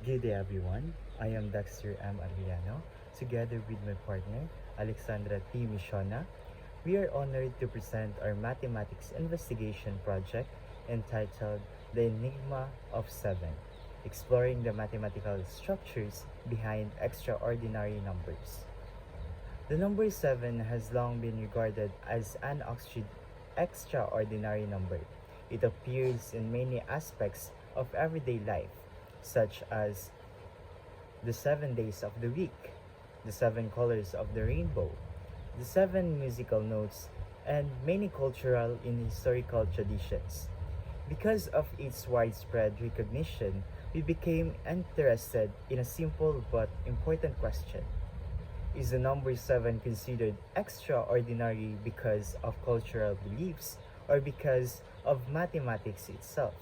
Good day everyone. I am Dexter M. Adriano. Together with my partner, Alexandra T. Michona, we are honored to present our mathematics investigation project entitled The Enigma of Seven, exploring the mathematical structures behind extraordinary numbers. The number 7 has long been regarded as an extraordinary number. It appears in many aspects of everyday life, such as the 7 days of the week, the 7 colors of the rainbow, the 7 musical notes, and many cultural and historical traditions. Because of its widespread recognition, we became interested in a simple but important question. Is the number 7 considered extraordinary because of cultural beliefs or because of mathematics itself?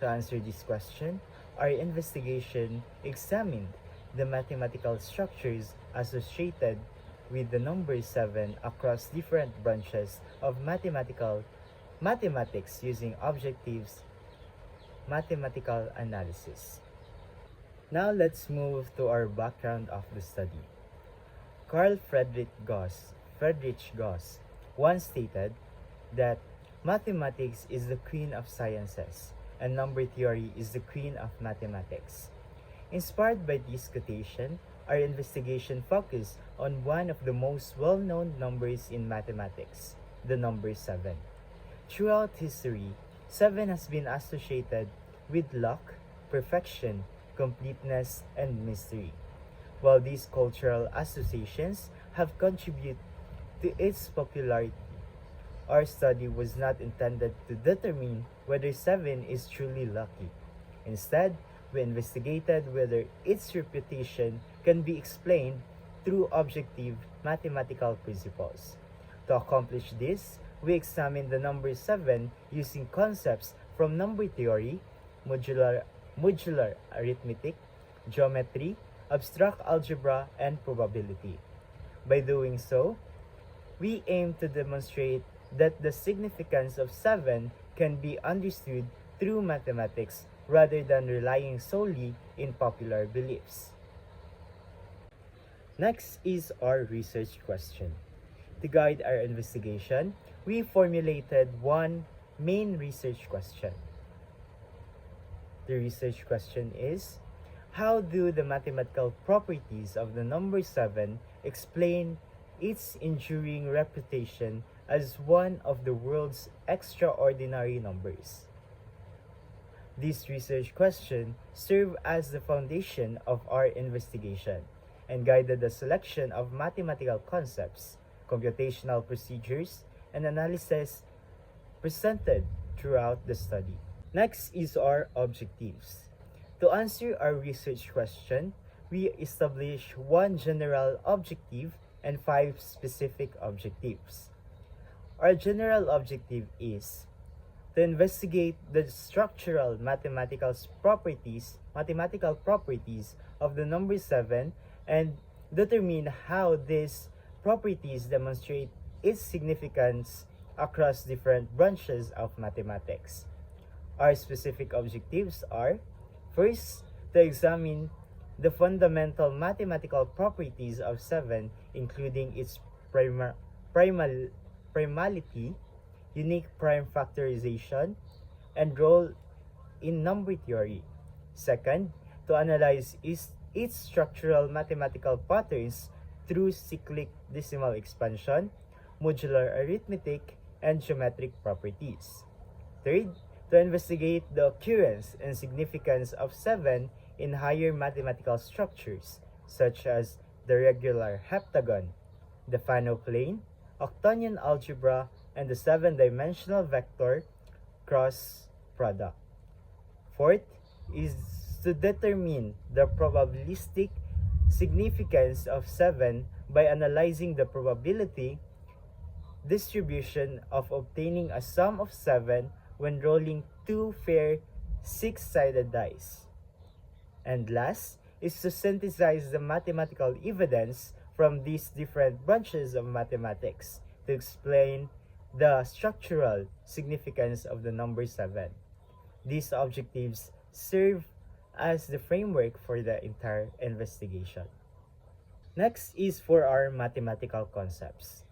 To answer this question, our investigation examined the mathematical structures associated with the number 7 across different branches of mathematics using objectives mathematical analysis. Now let's move to our background of the study. Carl Friedrich Gauss once stated that mathematics is the queen of sciences and number theory is the queen of mathematics. Inspired by this quotation, our investigation focused on one of the most well-known numbers in mathematics, the number 7. Throughout history, 7 has been associated with luck, perfection, completeness, and mystery. While these cultural associations have contributed to its popularity, our study was not intended to determine whether 7 is truly lucky. Instead, we investigated whether its reputation can be explained through objective mathematical principles. To accomplish this, we examined the number 7 using concepts from number theory, modular arithmetic, geometry, abstract algebra, and probability. By doing so, we aim to demonstrate that the significance of 7 can be understood through mathematics rather than relying solely in popular beliefs. Next is our research question. To guide our investigation, we formulated one main research question. The research question is, how do the mathematical properties of the number 7 explain its enduring reputation as one of the world's extraordinary numbers? This research question served as the foundation of our investigation and guided the selection of mathematical concepts, computational procedures, and analysis presented throughout the study. Next is our objectives. To answer our research question, we established one general objective and 5 specific objectives. Our general objective is to investigate the structural mathematical properties of the number 7 and determine how these properties demonstrate its significance across different branches of mathematics. Our specific objectives are: first, to examine the fundamental mathematical properties of 7, including its primality, unique prime factorization, and role in number theory. Second, to analyze its structural mathematical patterns through cyclic decimal expansion, modular arithmetic, and geometric properties. Third, to investigate the occurrence and significance of 7 in higher mathematical structures, such as the regular heptagon, the Fano plane, octonion algebra, and the 7-dimensional vector cross product. Fourth is to determine the probabilistic significance of 7 by analyzing the probability distribution of obtaining a sum of 7 when rolling 2 fair 6-sided dice. And last is to synthesize the mathematical evidence from these different branches of mathematics to explain the structural significance of the number 7. These objectives serve as the framework for the entire investigation. Next is for our mathematical concepts.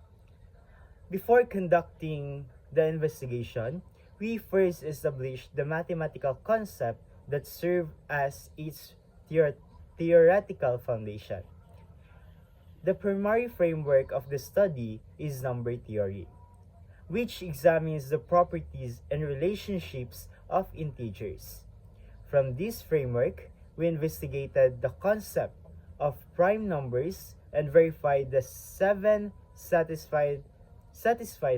Before conducting the investigation, we first establish the mathematical concept that serve as its theoretical foundation. The primary framework of the study is number theory, which examines the properties and relationships of integers. From this framework, we investigated the concept of prime numbers and verified the 7 satisfies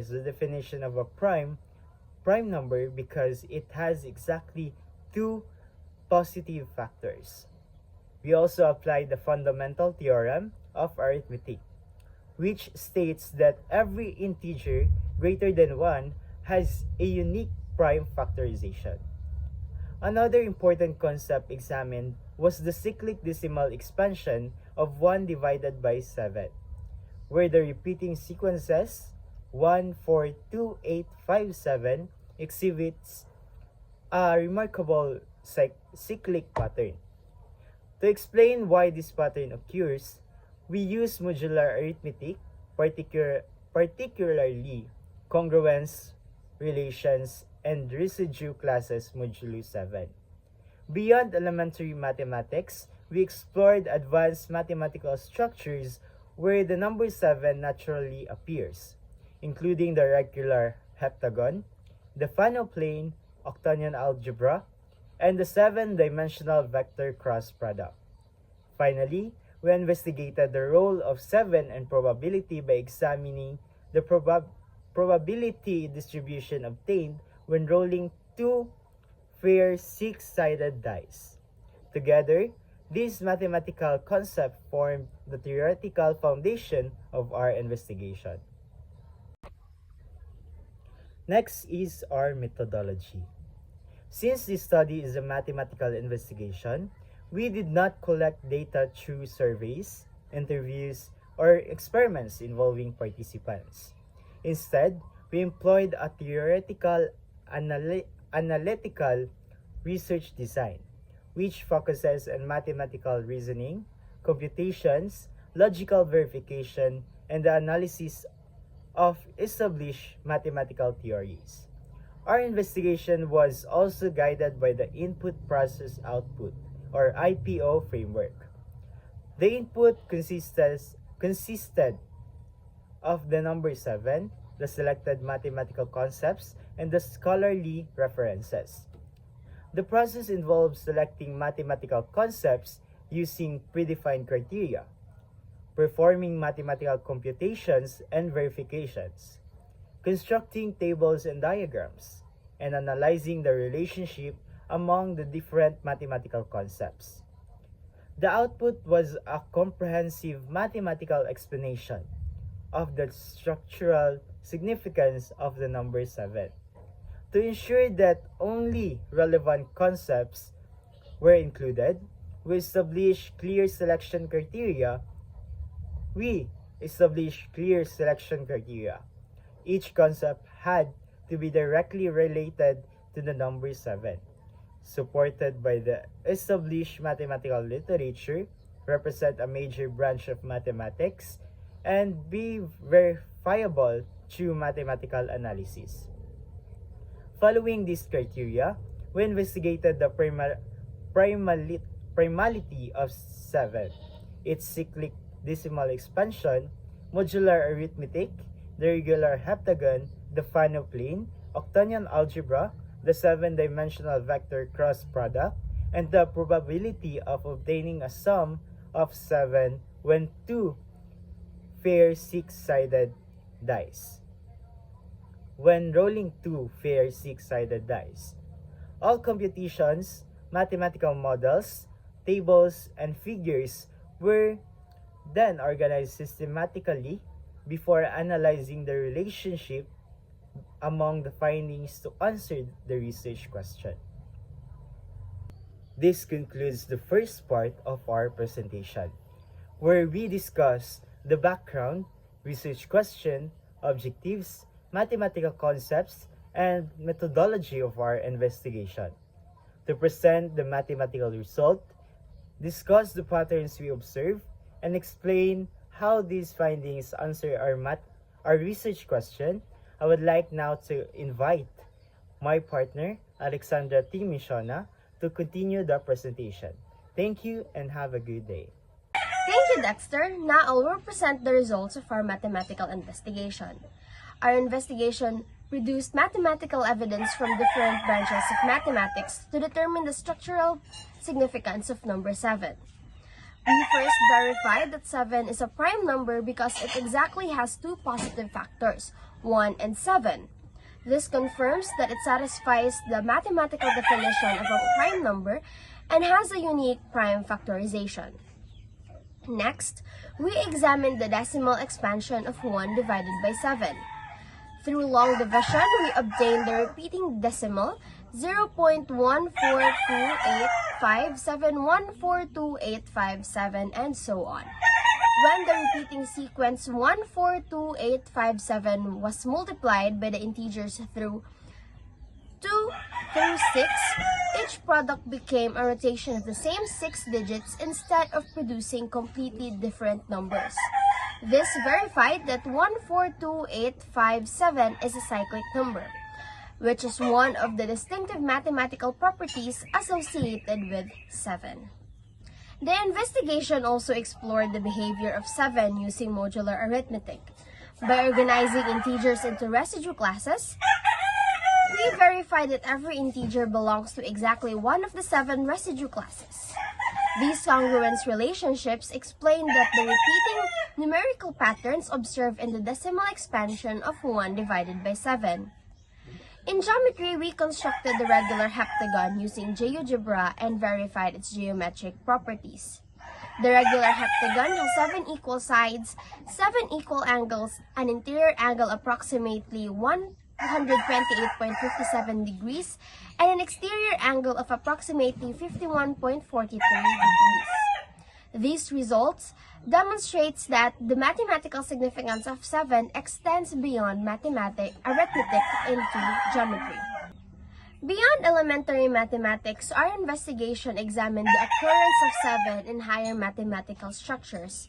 the definition of a prime number because it has exactly two positive factors. We also applied the fundamental theorem of arithmetic, which states that every integer greater than 1 has a unique prime factorization. Another important concept examined was the cyclic decimal expansion of 1 divided by 7, where the repeating sequences 1, 4, 2, 8, 5, 7 exhibits a remarkable cyclic pattern. To explain why this pattern occurs, we use modular arithmetic, particularly congruence, relations, and residue classes modulo 7. Beyond elementary mathematics, we explored advanced mathematical structures where the number 7 naturally appears, including the regular heptagon, the Fano plane, octonion algebra, and the 7-dimensional vector cross product. Finally, we investigated the role of 7 and probability by examining the probability distribution obtained when rolling two fair 6-sided dice. Together, these mathematical concepts formed the theoretical foundation of our investigation. Next is our methodology. Since this study is a mathematical investigation, we did not collect data through surveys, interviews, or experiments involving participants. Instead, we employed a theoretical analytical research design, which focuses on mathematical reasoning, computations, logical verification, and the analysis of established mathematical theories. Our investigation was also guided by the Input Process Output, or IPO framework. The input consisted of the number 7, the selected mathematical concepts, and the scholarly references. The process involves selecting mathematical concepts using predefined criteria, performing mathematical computations and verifications, constructing tables and diagrams, and analyzing the relationship among the different mathematical concepts. The output was a comprehensive mathematical explanation of the structural significance of the number 7. To ensure that only relevant concepts were included, we established clear selection criteria. Each concept had to be directly related to the number 7, supported by the established mathematical literature, represent a major branch of mathematics, and be verifiable through mathematical analysis. Following these criteria, we investigated the primality of 7, its cyclic decimal expansion, modular arithmetic, the regular heptagon, the Fano plane, octonion algebra, the 7-dimensional vector cross product, and the probability of obtaining a sum of 7 when two fair 6-sided dice. When rolling two fair 6-sided dice. All computations, mathematical models, tables, and figures were then organized systematically before analyzing the relationship among the findings to answer the research question. This concludes the first part of our presentation, where we discuss the background, research question, objectives, mathematical concepts, and methodology of our investigation. to present the mathematical result, discuss the patterns we observe, and explain how these findings answer our research question. I would like now to invite my partner, Alexandra T. Michona, to continue the presentation. Thank you and have a good day. Thank you, Dexter. Now I will present the results of our mathematical investigation. Our investigation produced mathematical evidence from different branches of mathematics to determine the structural significance of number 7. We first verified that 7 is a prime number because it exactly has two positive factors, 1 and 7. This confirms that it satisfies the mathematical definition of a prime number and has a unique prime factorization. Next, we examined the decimal expansion of 1 divided by 7. Through long division, we obtained the repeating decimal 0.14285714287 and so on. When the repeating sequence 142857 was multiplied by the integers through 2 through 6, each product became a rotation of the same 6 digits instead of producing completely different numbers. This verified that 142857 is a cyclic number, which is one of the distinctive mathematical properties associated with 7. The investigation also explored the behavior of 7 using modular arithmetic. By organizing integers into residue classes, we verified that every integer belongs to exactly one of the 7 residue classes. These congruence relationships explain that the repeating numerical patterns observed in the decimal expansion of 1 divided by 7. In geometry, we constructed the regular heptagon using GeoGebra and verified its geometric properties. The regular heptagon has 7 equal sides, 7 equal angles, an interior angle approximately 128.57 degrees, and an exterior angle of approximately 51.43 degrees. These results demonstrates that the mathematical significance of 7 extends beyond arithmetic into geometry. Beyond elementary mathematics, our investigation examined the occurrence of 7 in higher mathematical structures.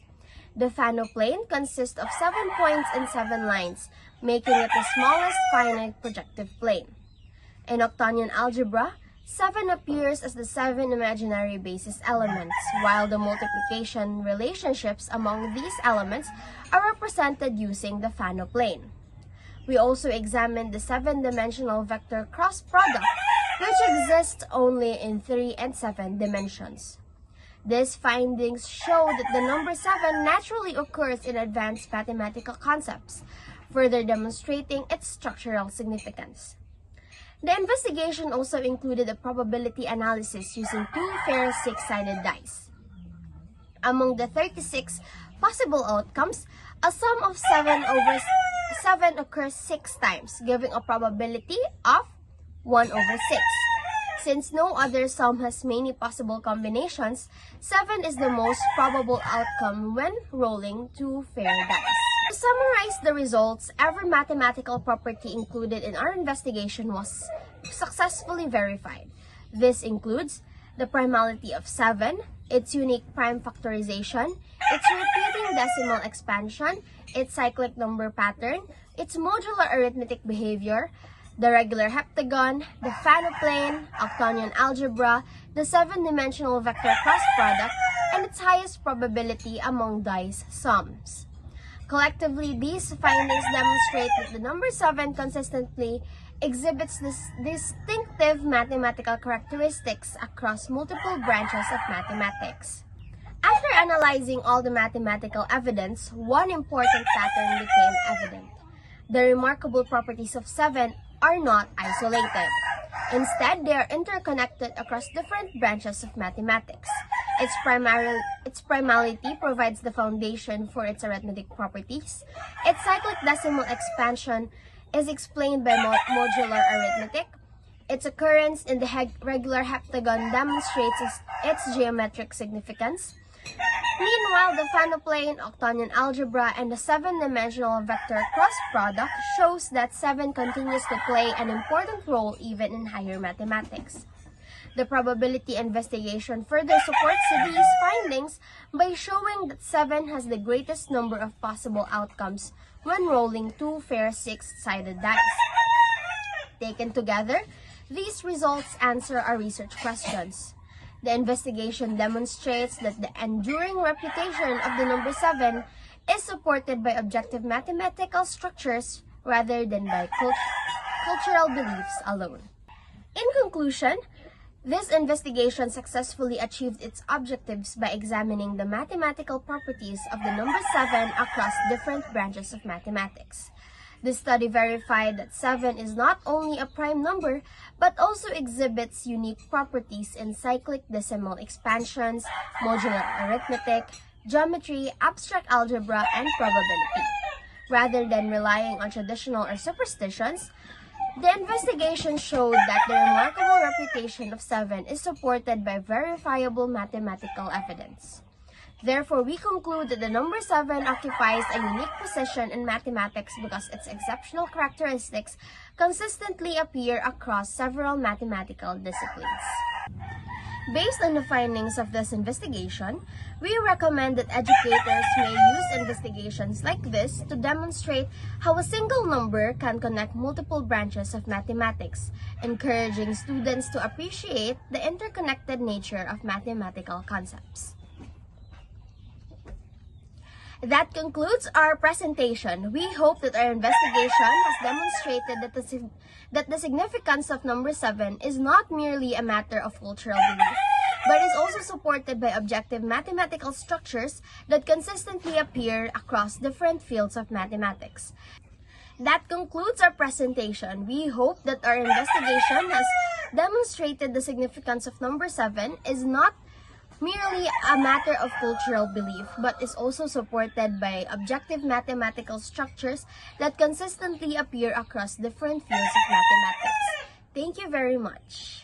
The Fano plane consists of 7 points and 7 lines, making it the smallest finite projective plane. In octonion algebra, 7 appears as the 7 imaginary basis elements, while the multiplication relationships among these elements are represented using the Fano plane. We also examined the 7-dimensional vector cross product, which exists only in 3 and 7 dimensions. These findings show that the number 7 naturally occurs in advanced mathematical concepts, further demonstrating its structural significance. The investigation also included a probability analysis using 2 fair 6-sided dice. Among the 36 possible outcomes, a sum of 7 over 7 occurs 6 times, giving a probability of 1 over 6. Since no other sum has many possible combinations, 7 is the most probable outcome when rolling 2 fair dice. To summarize the results, every mathematical property included in our investigation was successfully verified. This includes the primality of 7, its unique prime factorization, its repeating decimal expansion, its cyclic number pattern, its modular arithmetic behavior, the regular heptagon, the Fano plane, octonion algebra, the 7-dimensional vector cross product, and its highest probability among dice sums. Collectively, these findings demonstrate that the number 7 consistently exhibits distinctive mathematical characteristics across multiple branches of mathematics. After analyzing all the mathematical evidence, one important pattern became evident. The remarkable properties of 7 are not isolated. Instead, they are interconnected across different branches of mathematics. Its primality provides the foundation for its arithmetic properties. Its cyclic decimal expansion is explained by modular arithmetic. Its occurrence in the regular heptagon demonstrates its geometric significance. Meanwhile, the Fano plane, octonion algebra, and the 7-dimensional vector cross product shows that 7 continues to play an important role even in higher mathematics. The probability investigation further supports these findings by showing that 7 has the greatest number of possible outcomes when rolling two fair six-sided dice. Taken together, these results answer our research questions. The investigation demonstrates that the enduring reputation of the number 7 is supported by objective mathematical structures rather than by cultural beliefs alone. In conclusion, this investigation successfully achieved its objectives by examining the mathematical properties of the number 7 across different branches of mathematics. The study verified that 7 is not only a prime number, but also exhibits unique properties in cyclic decimal expansions, modular arithmetic, geometry, abstract algebra, and probability. Rather than relying on traditional or superstitions, the investigation showed that the remarkable reputation of 7 is supported by verifiable mathematical evidence. Therefore, we conclude that the number 7 occupies a unique position in mathematics because its exceptional characteristics consistently appear across several mathematical disciplines. Based on the findings of this investigation, we recommend that educators may use investigations like this to demonstrate how a single number can connect multiple branches of mathematics, encouraging students to appreciate the interconnected nature of mathematical concepts. That concludes our presentation. We hope that our investigation has demonstrated that the significance of number 7 is not merely a matter of cultural belief, but is also supported by objective mathematical structures that consistently appear across different fields of mathematics. That concludes our presentation. We hope that our investigation has demonstrated the significance of number 7 is not merely a matter of cultural belief, but is also supported by objective mathematical structures that consistently appear across different fields of mathematics. Thank you very much.